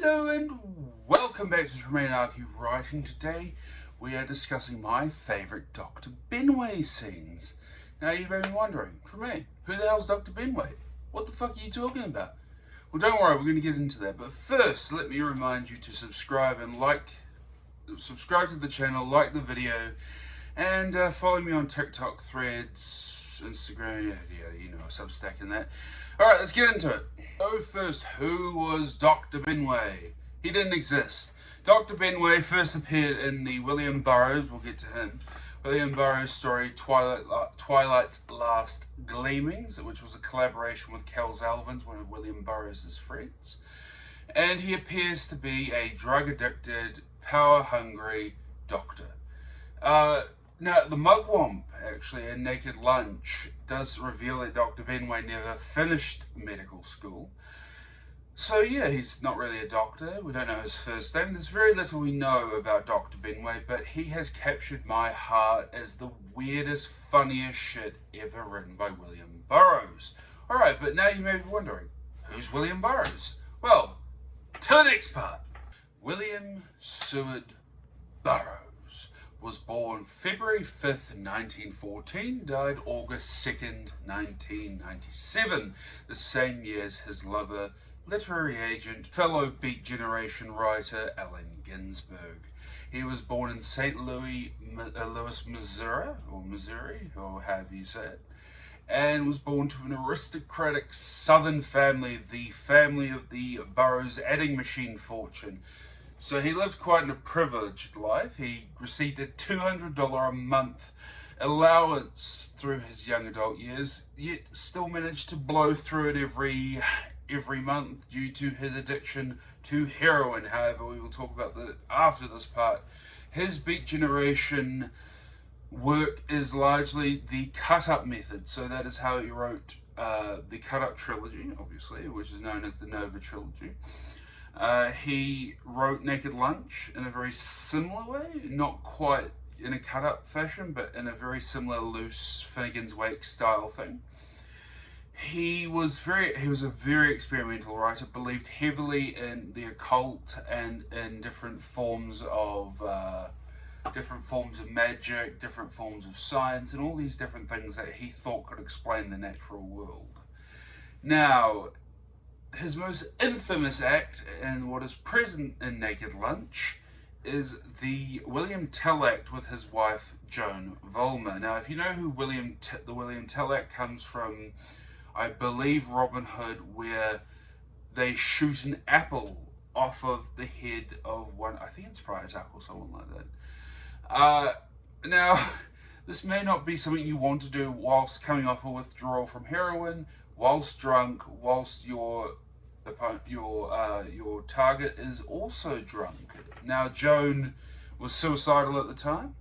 Hello and welcome back to Tremaine Ake Writing. Today we are discussing my favourite Dr Benway scenes. Now you may be wondering, Tremaine, who the hell's Dr Benway? What the fuck are you talking about? Well, don't worry, we're going to get into that. But first, let me remind you to subscribe and subscribe to the channel, like the video, and follow me on TikTok, Threads, Instagram, you know, Substack and that. Alright, let's get into it. So first, who was Dr Benway? He didn't exist. Dr Benway first appeared in the William Burroughs, we'll get to him, William Burroughs story Twilight's Last Gleamings, which was a collaboration with Kells Alvins, one of William Burroughs' friends. And he appears to be a drug-addicted, power-hungry doctor. Now, the mugwump, actually, in Naked Lunch, does reveal that Dr Benway never finished medical school. So yeah, he's not really a doctor. We don't know his first name. There's very little we know about Dr Benway, but he has captured my heart as the weirdest, funniest shit ever written by William Burroughs. Alright, but now you may be wondering, who's William Burroughs? Well, to the next part. William Seward Burroughs was born February 5th, 1914, died August 2nd, 1997, the same year as his lover, literary agent, fellow Beat Generation writer Allen Ginsberg. He was born in St. Louis, Missouri, or however you say it, and was born to an aristocratic southern family, the family of the Burroughs adding machine fortune. So he lived quite a privileged life. He received a $200 a month allowance through his young adult years, yet still managed to blow through it every month due to his addiction to heroin. However, we will talk about that after this part. His Beat Generation work is largely the cut-up method. So that is how he wrote the cut-up trilogy, obviously, which is known as the Nova Trilogy. He wrote Naked Lunch in a very similar way, not quite in a cut-up fashion, but in a very similar loose Finnegan's Wake style thing. He was a very experimental writer, believed heavily in the occult and in different forms of magic, different forms of science, and all these different things that he thought could explain the natural world. Now, his most infamous act, and what is present in Naked Lunch, is the William Tell Act with his wife Joan Vollmer. Now, if you know who the William Tell Act comes from, I believe Robin Hood, where they shoot an apple off of the head of one, I think it's Friar Tuck or someone like that. Now, this may not be something you want to do whilst coming off a withdrawal from heroin, whilst drunk, whilst your target is also drunk. Now, Joan was suicidal at the time.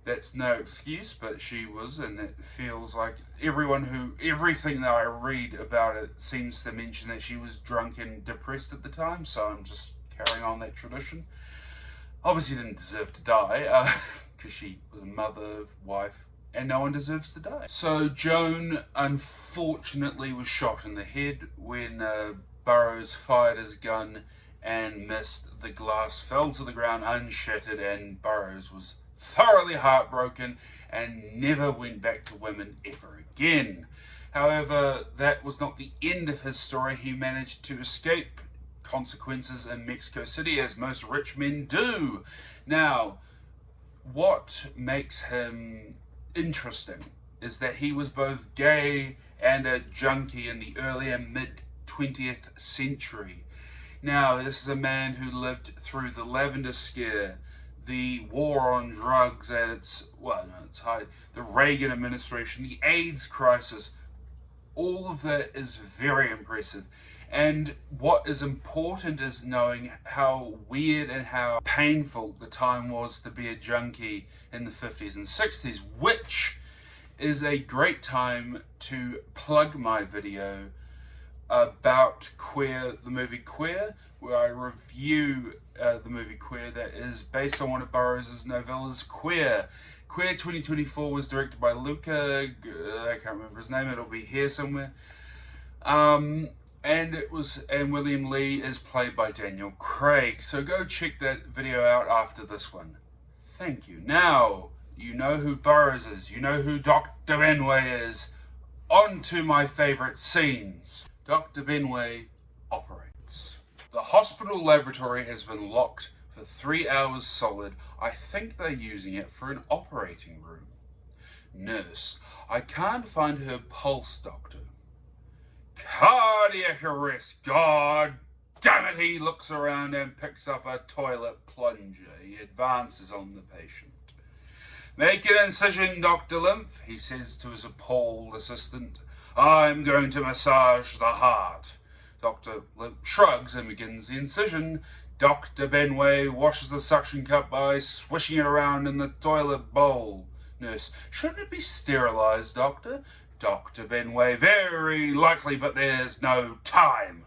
That's no excuse, but she was, and it feels like everything that I read about it seems to mention that she was drunk and depressed at the time, so I'm just carrying on that tradition. Obviously didn't deserve to die, because she was a mother, wife, and no one deserves to die. So Joan, unfortunately, was shot in the head when Burroughs fired his gun and missed. The glass fell to the ground unshattered, and Burroughs was thoroughly heartbroken and never went back to women ever again. However, that was not the end of his story. He managed to escape consequences in Mexico City, as most rich men do. Now, what makes him interesting is that he was both gay and a junkie in the early and mid-20th century. Now, this is a man who lived through the Lavender Scare, the war on drugs at its height, the Reagan administration, the AIDS crisis. All of that is very impressive. And what is important is knowing how weird and how painful the time was to be a junkie in the 50s and 60s, which is a great time to plug my video about Queer, the movie Queer, where I review the movie Queer that is based on one of Burroughs' novellas, Queer. Queer 2024 was directed by Luca, I can't remember his name, it'll be here somewhere. And William Lee is played by Daniel Craig. So go check that video out after this one. Thank you. Now, you know who Burroughs is. You know who Dr. Benway is. On to my favourite scenes. Dr. Benway operates. The hospital laboratory has been locked for 3 hours solid. I think they're using it for an operating room. Nurse, I can't find her pulse, doctor. Cardiac arrest, God damn it. He looks around and picks up a toilet plunger. He advances on the patient. Make an incision, Dr. Lymph, he says to his appalled assistant. I'm going to massage the heart. Dr. Lymph shrugs and begins the incision. Dr. Benway washes the suction cup by swishing it around in the toilet bowl. Nurse, shouldn't it be sterilised, doctor? Dr. Benway, very likely, but there's no time.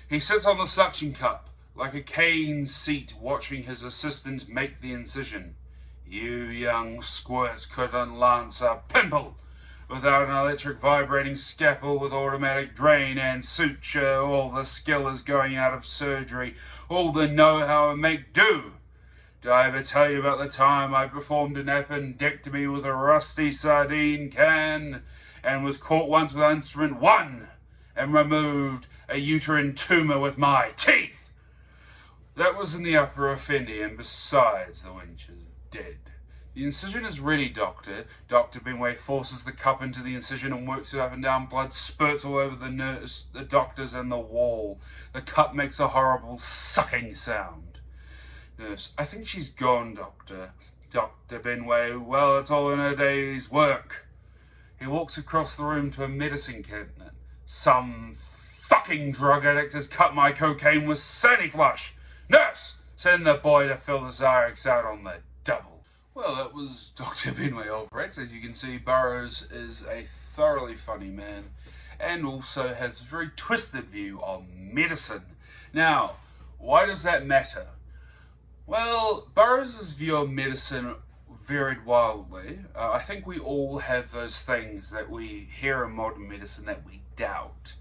He sits on the suction cup like a cane seat watching his assistant make the incision. You young squirts couldn't lance a pimple without an electric vibrating scalpel with automatic drain and suture. All the skill is going out of surgery, all the know-how and make do. Did I ever tell you about the time I performed an appendectomy with a rusty sardine can and was caught once with instrument 1 and removed a uterine tumour with my teeth? That was in the upper offender, and besides, the wench is dead. The incision is ready, doctor. Dr. Benway forces the cup into the incision and works it up and down. Blood spurts all over the nurse, the doctors, and the wall. The cup makes a horrible sucking sound. Nurse, I think she's gone, doctor. Dr. Benway, well, it's all in her day's work. He walks across the room to a medicine cabinet. Some fucking drug addict has cut my cocaine with Sandy Flush. Nurse, send the boy to fill the Xyrex out on the double. Well, that was Dr. Benway operates. As you can see, Burroughs is a thoroughly funny man and also has a very twisted view on medicine. Now, why does that matter? Well, Burroughs' view of medicine varied wildly. I think we all have those things that we hear in modern medicine that we doubt.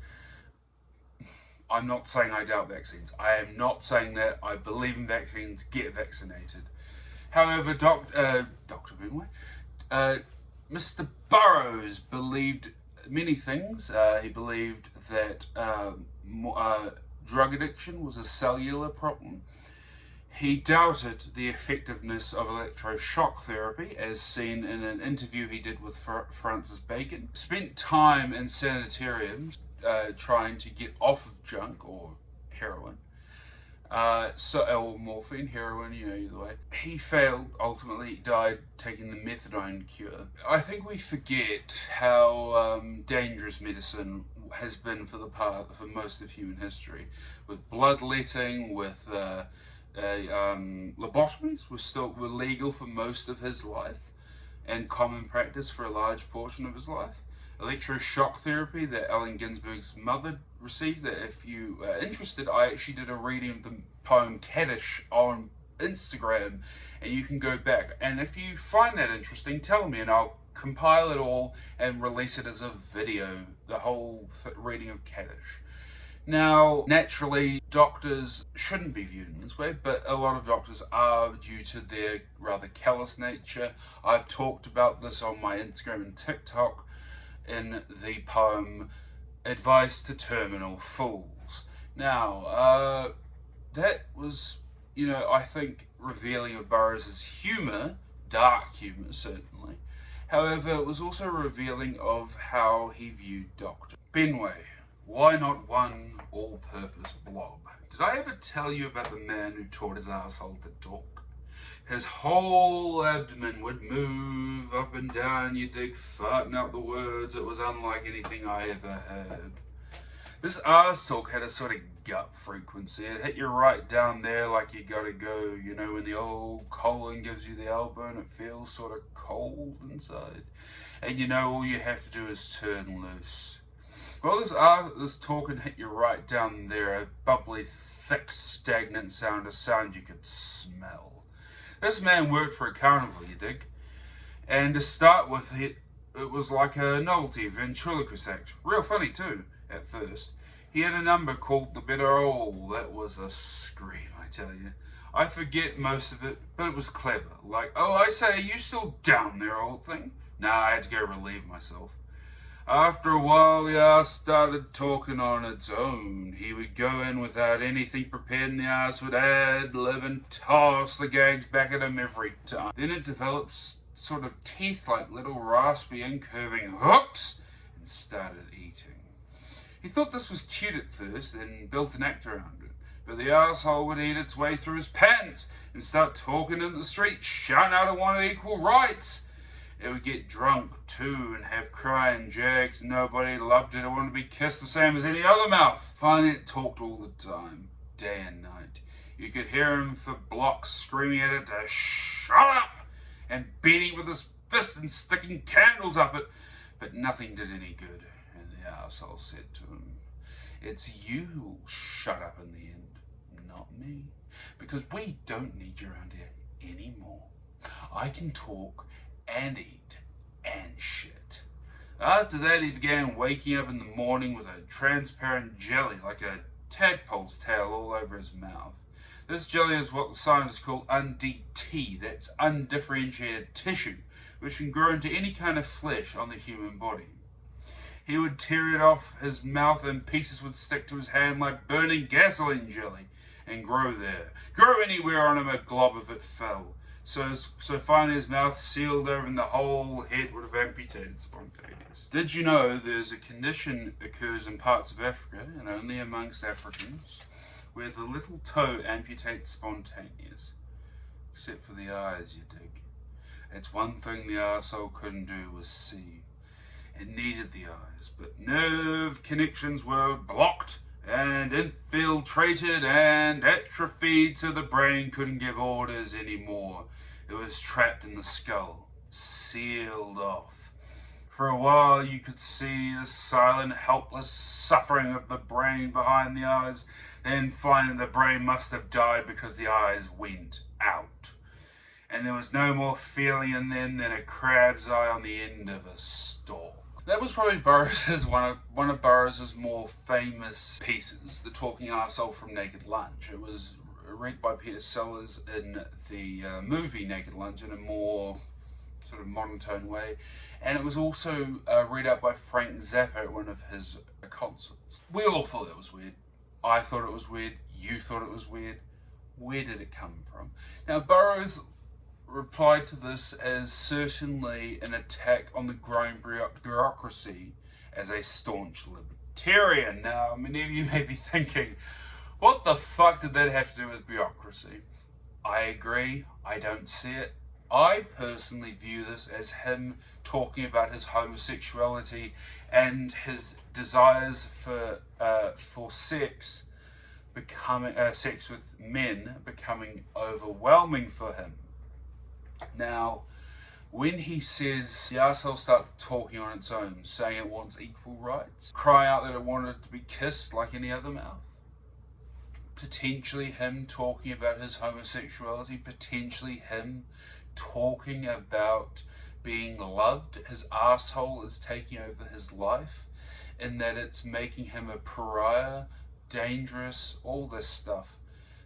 I'm not saying I doubt vaccines. I am not saying that. I believe in vaccines. Get vaccinated. However, Dr. Benway, Mr. Burroughs believed many things. He believed that drug addiction was a cellular problem. He doubted the effectiveness of electroshock therapy, as seen in an interview he did with Francis Bacon. Spent time in sanitariums trying to get off of junk or heroin. Or morphine, heroin, either way. He failed. Ultimately, he died taking the methadone cure. I think we forget how dangerous medicine has been for most of human history. With bloodletting, with lobotomies were legal for most of his life and common practice for a large portion of his life. Electroshock therapy that Allen Ginsberg's mother received, that if you are interested, I actually did a reading of the poem Kaddish on Instagram, and you can go back. And if you find that interesting, tell me and I'll compile it all and release it as a video, the whole reading of Kaddish. Now, naturally, doctors shouldn't be viewed in this way, but a lot of doctors are due to their rather callous nature. I've talked about this on my Instagram and TikTok in the poem Advice to Terminal Fools. Now, that was, I think revealing of Burroughs' humour, dark humour certainly. However, it was also revealing of how he viewed Dr. Benway. Why not one all-purpose blob? Did I ever tell you about the man who taught his asshole to talk? His whole abdomen would move up and down, you dig, farting out the words. It was unlike anything I ever heard. This arsehole had a sort of gut frequency. It hit you right down there like you gotta go, when the old colon gives you the elbow and it feels sort of cold inside. And all you have to do is turn loose. Well, this talking hit you right down there, a bubbly, thick, stagnant sound, a sound you could smell. This man worked for a carnival, you dig? And to start with, it was like a novelty ventriloquist act. Real funny too, at first. He had a number called The Better All. That was a scream, I tell you. I forget most of it, but it was clever. Like, "Oh, I say, are you still down there, old thing?" Nah, I had to go relieve myself. After a while, the arse started talking on its own. He would go in without anything prepared, and the arse would ad-lib and toss the gags back at him every time. Then it developed sort of teeth like little raspy incurving hooks and started eating. He thought this was cute at first and built an act around it, but the arsehole would eat its way through his pants and start talking in the street, shouting out it wanted equal rights. It would get drunk too and have crying jags. Nobody loved it. It wanted to be kissed the same as any other mouth. Finally, it talked all the time, day and night. You could hear him for blocks screaming at it to shut up and beating with his fist and sticking candles up it, but nothing did any good. And the arsehole said to him, "It's you who'll shut up in the end, not me, because we don't need you around here anymore. I can talk and eat and shit." After that, he began waking up in the morning with a transparent jelly like a tadpole's tail all over his mouth. This jelly is what the scientists call UNDT, that's undifferentiated tissue, which can grow into any kind of flesh on the human body. He would tear it off his mouth and pieces would stick to his hand like burning gasoline jelly and grow there. Grow anywhere on him, a glob of it fell. So finally his mouth sealed over and the whole head would have amputated spontaneous. Did you know there's a condition occurs in parts of Africa, and only amongst Africans, where the little toe amputates spontaneous? Except for the eyes, you dig. It's one thing the arsehole couldn't do was see. It needed the eyes, but nerve connections were blocked and infiltrated and atrophied, so the brain couldn't give orders anymore. It was trapped in the skull, sealed off. For a while you could see the silent, helpless suffering of the brain behind the eyes. Then finally the brain must have died because the eyes went out. And there was no more feeling in them than a crab's eye on the end of a stalk. That was probably Burroughs' one of Burroughs' more famous pieces, The Talking Arsehole from Naked Lunch. It was read by Peter Sellers in the movie Naked Lunch in a more sort of monotone way, and it was also read out by Frank Zappa at one of his concerts. We all thought it was weird. I thought it was weird. You thought it was weird. Where did it come from? Now, Burroughs replied to this as certainly an attack on the growing bureaucracy as a staunch libertarian. Now, many of you may be thinking, what the fuck did that have to do with bureaucracy? I agree, I don't see it. I personally view this as him talking about his homosexuality and his desires for sex becoming sex with men becoming overwhelming for him. Now, when he says the arsehole started talking on its own, saying it wants equal rights, cry out that it wanted to be kissed like any other mouth, potentially him talking about his homosexuality, potentially him talking about being loved, his arsehole is taking over his life, in that it's making him a pariah, dangerous, all this stuff.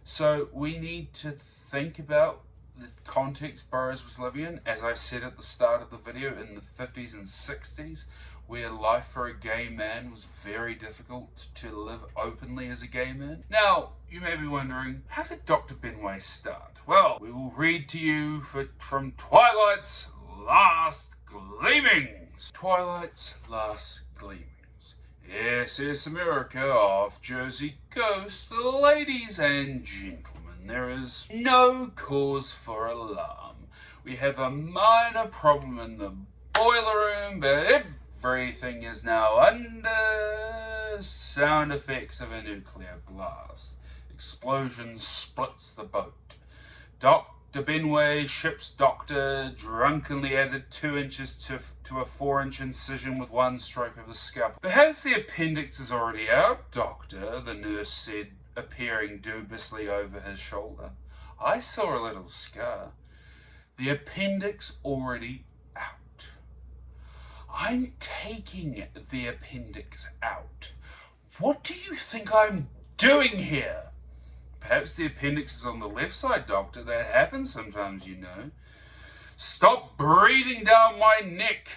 So we need to think about the context Burroughs was living in, as I said at the start of the video, in the 50s and 60s, where life for a gay man was very difficult to live openly as a gay man. Now, you may be wondering, how did Dr. Benway start? Well, we will read to you from Twilight's Last Gleamings. Twilight's Last Gleamings. SS America off Jersey Coast, ladies and gentlemen. There is no cause for alarm. We have a minor problem in the boiler room, but everything is now under sound effects of a nuclear blast. Explosion splits the boat. Dr. Benway, ship's doctor, drunkenly added 2 inches to a 4-inch incision with one stroke of the scalpel. Perhaps the appendix is already out, doctor, the nurse said, appearing dubiously over his shoulder. I saw a little scar. The appendix already out. I'm taking the appendix out. What do you think I'm doing here? Perhaps the appendix is on the left side, doctor. That happens sometimes, you know. Stop breathing down my neck.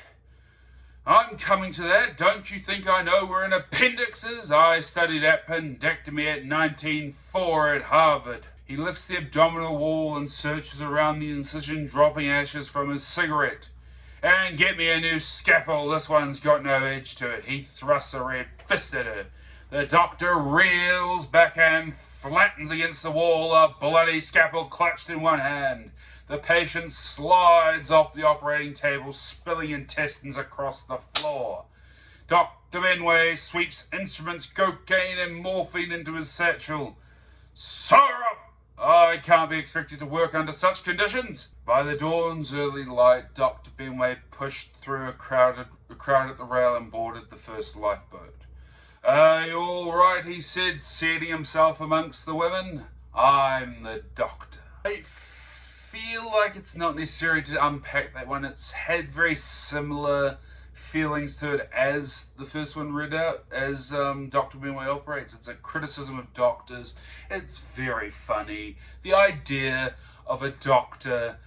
I'm coming to that. Don't you think I know where an appendix is? I studied appendectomy at 1904 at Harvard. He lifts the abdominal wall and searches around the incision, dropping ashes from his cigarette. And get me a new scalpel. This one's got no edge to it. He thrusts a red fist at her. The doctor reels back and flattens against the wall, a bloody scalpel clutched in one hand. The patient slides off the operating table, spilling intestines across the floor. Dr. Benway sweeps instruments, cocaine and morphine into his satchel. Syrup! I can't be expected to work under such conditions. By the dawn's early light, Dr. Benway pushed through a crowd at the rail and boarded the first lifeboat. "Are you all right?" he said, seating himself amongst the women. "I'm the doctor." I feel like it's not necessary to unpack that one. It's had very similar feelings to it as the first one read out, as Dr. Benway operates. It's a criticism of doctors. It's very funny. The idea of a doctor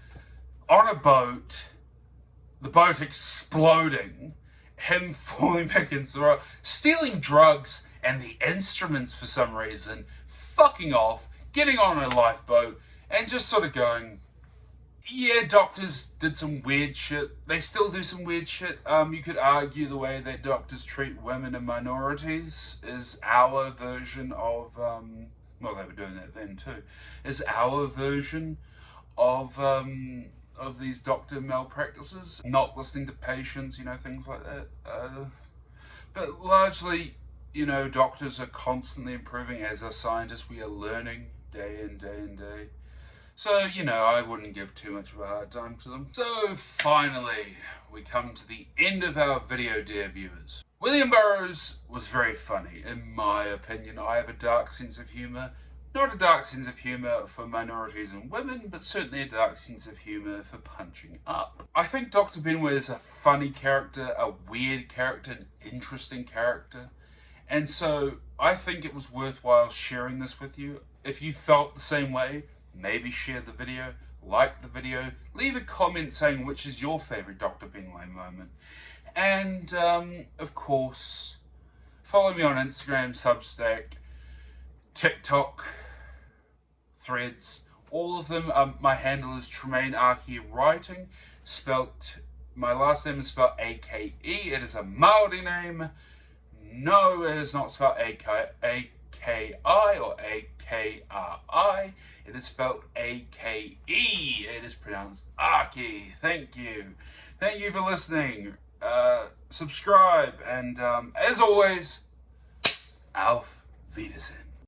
on a boat, the boat exploding, him falling back into the road, stealing drugs and the instruments for some reason, fucking off, getting on a lifeboat, and just sort of going, yeah, doctors did some weird shit. They still do some weird shit. You could argue the way that doctors treat women and minorities is our version of, well, they were doing that then too, is our version of these doctor malpractices. Not listening to patients, you know, things like that. But largely, you know, doctors are constantly improving. As a scientist, we are learning day in, day in, day. So, you know, I wouldn't give too much of a hard time to them. So, finally, we come to the end of our video, dear viewers. William Burroughs was very funny, in my opinion. I have a dark sense of humour. Not a dark sense of humour for minorities and women, but certainly a dark sense of humour for punching up. I think Dr. Benway is a funny character, a weird character, an interesting character. And so, I think it was worthwhile sharing this with you. If you felt the same way, maybe share the video, like the video, leave a comment saying which is your favourite Dr. Benway moment. And, of course, follow me on Instagram, Substack, TikTok, Threads, all of them. My handle is Tremaine Ake Writing, my last name is spelled Ake. It is a Maori name. No, it is not spelled A-K-I or A-K-R-I. It is spelled A-K-E. It is pronounced Aki. Thank you. Thank you for listening. Subscribe. And as always, auf Wiedersehen.